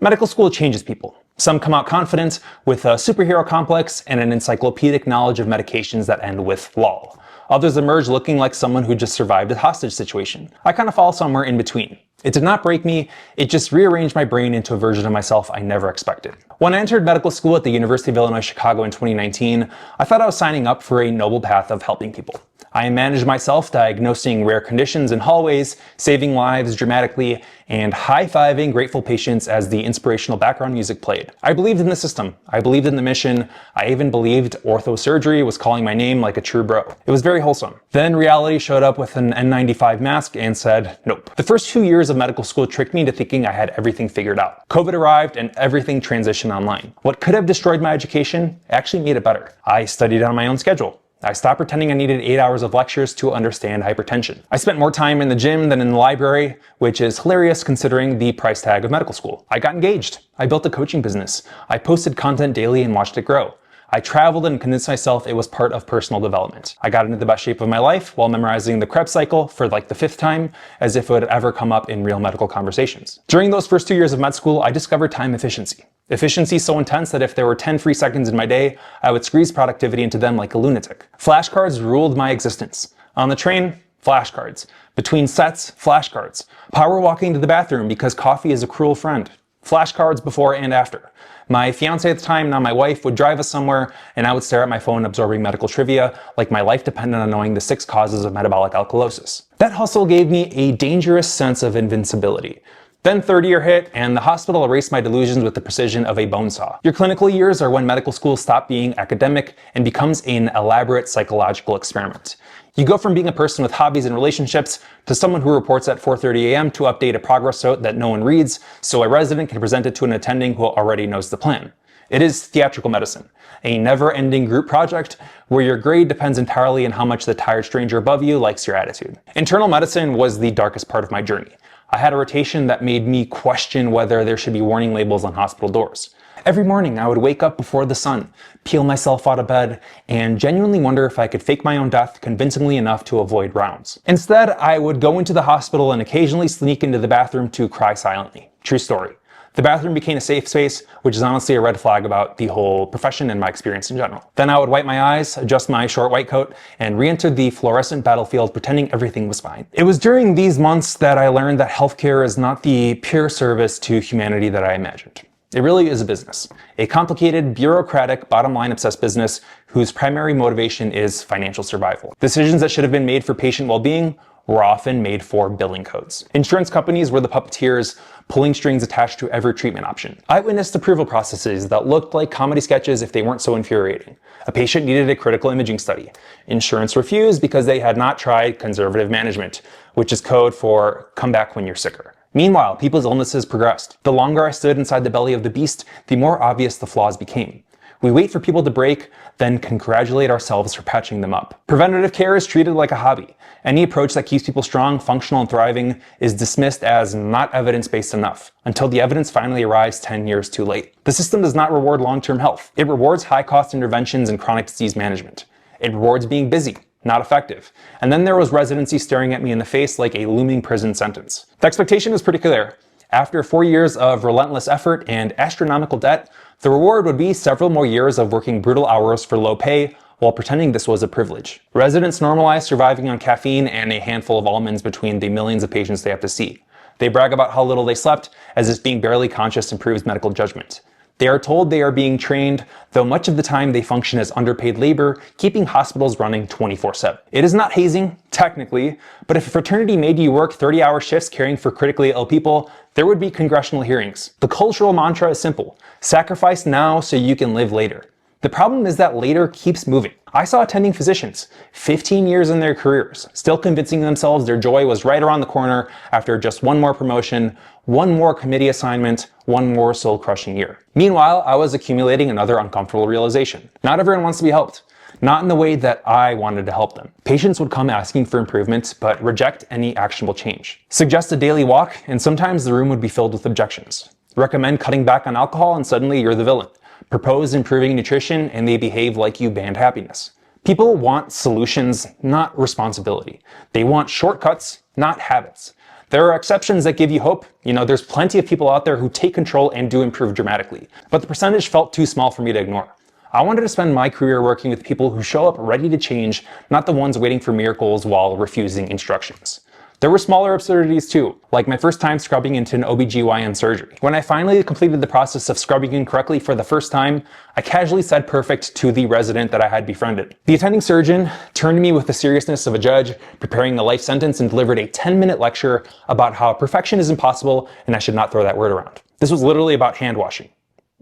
Medical school changes people. Some come out confident with a superhero complex and an encyclopedic knowledge of medications that end with lol. Others emerge looking like someone who just survived a hostage situation. I kind of fall somewhere in between. It did not break me, it just rearranged my brain into a version of myself I never expected. When I entered medical school at the University of Illinois Chicago in 2019, I thought I was signing up for a noble path of helping people. I managed myself diagnosing rare conditions in hallways, saving lives dramatically, and high-fiving grateful patients as the inspirational background music played. I believed in the system. I believed in the mission. I even believed orthosurgery was calling my name like a true bro. It was very wholesome. Then reality showed up with an N95 mask and said, nope. The first 2 years of medical school tricked me into thinking I had everything figured out. COVID arrived and everything transitioned online. What could have destroyed my education actually made it better. I studied on my own schedule. I stopped pretending I needed 8 hours of lectures to understand hypertension. I spent more time in the gym than in the library, which is hilarious considering the price tag of medical school. I got engaged. I built a coaching business. I posted content daily and watched it grow. I traveled and convinced myself it was part of personal development. I got into the best shape of my life while memorizing the Krebs cycle for like the 5th time, as if it would ever come up in real medical conversations. During those first 2 years of med school, I discovered time efficiency. Efficiency so intense that if there were 10 free seconds in my day, I would squeeze productivity into them like a lunatic. Flashcards ruled my existence. On the train, flashcards. Between sets, flashcards. Power walking to the bathroom because coffee is a cruel friend. Flashcards before and after. My fiance at the time, now my wife, would drive us somewhere and I would stare at my phone absorbing medical trivia like my life depended on knowing the 6 causes of metabolic alkalosis. That hustle gave me a dangerous sense of invincibility. Then third year hit, and the hospital erased my delusions with the precision of a bone saw. Your clinical years are when medical school stops being academic and becomes an elaborate psychological experiment. You go from being a person with hobbies and relationships to someone who reports at 4:30 a.m. to update a progress note that no one reads, so a resident can present it to an attending who already knows the plan. It is theatrical medicine, a never-ending group project where your grade depends entirely on how much the tired stranger above you likes your attitude. Internal medicine was the darkest part of my journey. I had a rotation that made me question whether there should be warning labels on hospital doors. Every morning I would wake up before the sun, peel myself out of bed, and genuinely wonder if I could fake my own death convincingly enough to avoid rounds. Instead, I would go into the hospital and occasionally sneak into the bathroom to cry silently. True story. The bathroom became a safe space, which is honestly a red flag about the whole profession and my experience in general. Then I would wipe my eyes, adjust my short white coat, and re-enter the fluorescent battlefield pretending everything was fine. It was during these months that I learned that healthcare is not the pure service to humanity that I imagined. It really is a business. A complicated, bureaucratic, bottom-line obsessed business whose primary motivation is financial survival. Decisions that should have been made for patient well-being were often made for billing codes. Insurance companies were the puppeteers pulling strings attached to every treatment option. I witnessed approval processes that looked like comedy sketches if they weren't so infuriating. A patient needed a critical imaging study. Insurance refused because they had not tried conservative management, which is code for come back when you're sicker. Meanwhile, people's illnesses progressed. The longer I stood inside the belly of the beast, the more obvious the flaws became. We wait for people to break, then congratulate ourselves for patching them up. Preventative care is treated like a hobby. Any approach that keeps people strong, functional, and thriving is dismissed as not evidence-based enough, until the evidence finally arrives 10 years too late. The system does not reward long-term health. It rewards high-cost interventions and chronic disease management. It rewards being busy, not effective. And then there was residency staring at me in the face like a looming prison sentence. The expectation was pretty clear. After 4 years of relentless effort and astronomical debt, the reward would be several more years of working brutal hours for low pay while pretending this was a privilege. Residents normalize surviving on caffeine and a handful of almonds between the millions of patients they have to see. They brag about how little they slept, as if being barely conscious improves medical judgment. They are told they are being trained, though much of the time they function as underpaid labor, keeping hospitals running 24/7. It is not hazing, technically, but if a fraternity made you work 30-hour shifts caring for critically ill people, there would be congressional hearings. The cultural mantra is simple: sacrifice now so you can live later. The problem is that later keeps moving. I saw attending physicians, 15 years in their careers, still convincing themselves their joy was right around the corner after just one more promotion, one more committee assignment, one more soul-crushing year. Meanwhile, I was accumulating another uncomfortable realization. Not everyone wants to be helped. Not in the way that I wanted to help them. Patients would come asking for improvement, but reject any actionable change. Suggest a daily walk, and sometimes the room would be filled with objections. Recommend cutting back on alcohol, and suddenly you're the villain. Propose improving nutrition, and they behave like you banned happiness. People want solutions, not responsibility. They want shortcuts, not habits. There are exceptions that give you hope. There's plenty of people out there who take control and do improve dramatically, but the percentage felt too small for me to ignore. I wanted to spend my career working with people who show up ready to change, not the ones waiting for miracles while refusing instructions. There were smaller absurdities too, like my first time scrubbing into an OBGYN surgery. When I finally completed the process of scrubbing in correctly for the first time, I casually said perfect to the resident that I had befriended. The attending surgeon turned to me with the seriousness of a judge preparing a life sentence and delivered a 10-minute lecture about how perfection is impossible and I should not throw that word around. This was literally about hand washing.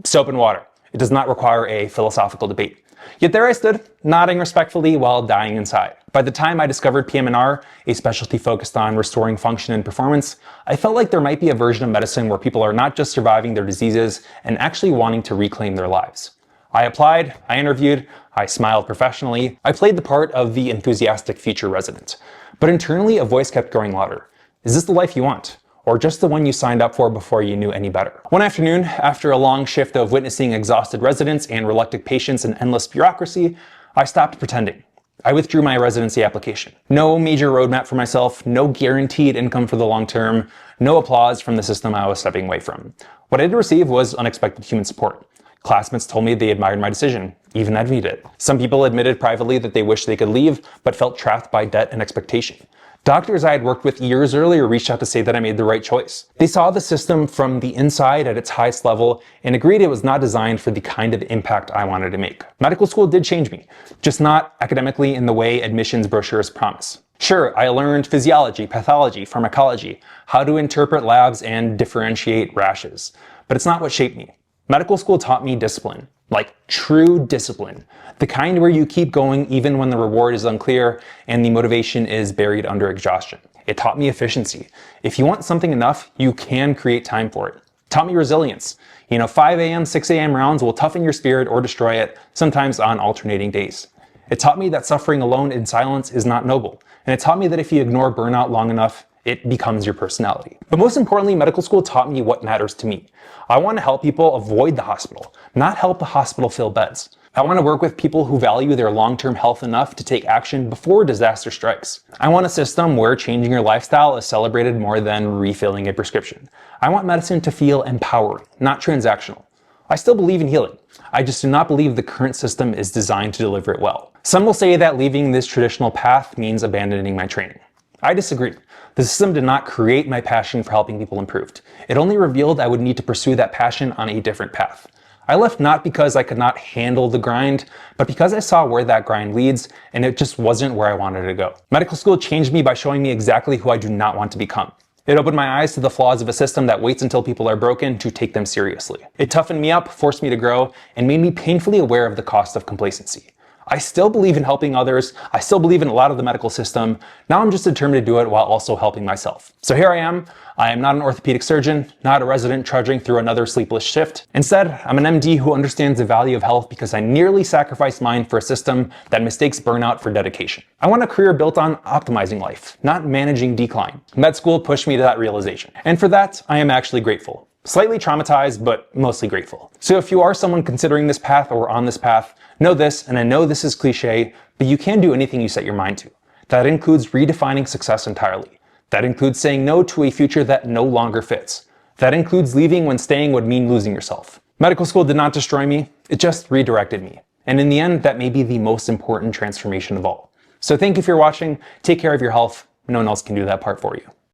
Soap and water. It does not require a philosophical debate. Yet there I stood, nodding respectfully while dying inside. By the time I discovered PM&R, a specialty focused on restoring function and performance, I felt like there might be a version of medicine where people are not just surviving their diseases and actually wanting to reclaim their lives. I applied, I interviewed, I smiled professionally, I played the part of the enthusiastic future resident. But internally, a voice kept growing louder. Is this the life you want? Or just the one you signed up for before you knew any better? One afternoon, after a long shift of witnessing exhausted residents and reluctant patients and endless bureaucracy, I stopped pretending. I withdrew my residency application. No major roadmap for myself, no guaranteed income for the long term, no applause from the system I was stepping away from. What I did receive was unexpected human support. Classmates told me they admired my decision, even envied it. Some people admitted privately that they wished they could leave, but felt trapped by debt and expectation. Doctors I had worked with years earlier reached out to say that I made the right choice. They saw the system from the inside at its highest level and agreed it was not designed for the kind of impact I wanted to make. Medical school did change me, just not academically in the way admissions brochures promise. Sure, I learned physiology, pathology, pharmacology, how to interpret labs and differentiate rashes, but it's not what shaped me. Medical school taught me discipline, like true discipline, the kind where you keep going even when the reward is unclear and the motivation is buried under exhaustion. It taught me efficiency. If you want something enough, you can create time for it. It taught me resilience. 5 a.m., 6 a.m. rounds will toughen your spirit or destroy it, sometimes on alternating days. It taught me that suffering alone in silence is not noble. And it taught me that if you ignore burnout long enough, it becomes your personality. But most importantly, medical school taught me what matters to me. I want to help people avoid the hospital, not help the hospital fill beds. I want to work with people who value their long-term health enough to take action before disaster strikes. I want a system where changing your lifestyle is celebrated more than refilling a prescription. I want medicine to feel empowering, not transactional. I still believe in healing. I just do not believe the current system is designed to deliver it well. Some will say that leaving this traditional path means abandoning my training. I disagree. The system did not create my passion for helping people improve. It only revealed I would need to pursue that passion on a different path. I left not because I could not handle the grind, but because I saw where that grind leads, and it just wasn't where I wanted to go. Medical school changed me by showing me exactly who I do not want to become. It opened my eyes to the flaws of a system that waits until people are broken to take them seriously. It toughened me up, forced me to grow, and made me painfully aware of the cost of complacency. I still believe in helping others. I still believe in a lot of the medical system. Now I'm just determined to do it while also helping myself. So here I am. I am not an orthopedic surgeon, not a resident trudging through another sleepless shift. Instead, I'm an MD who understands the value of health because I nearly sacrificed mine for a system that mistakes burnout for dedication. I want a career built on optimizing life, not managing decline. Med school pushed me to that realization. And for that, I am actually grateful. Slightly traumatized, but mostly grateful. So if you are someone considering this path or on this path, know this, and I know this is cliche, but you can do anything you set your mind to. That includes redefining success entirely. That includes saying no to a future that no longer fits. That includes leaving when staying would mean losing yourself. Medical school did not destroy me, it just redirected me. And in the end, that may be the most important transformation of all. So thank you for watching, take care of your health, no one else can do that part for you.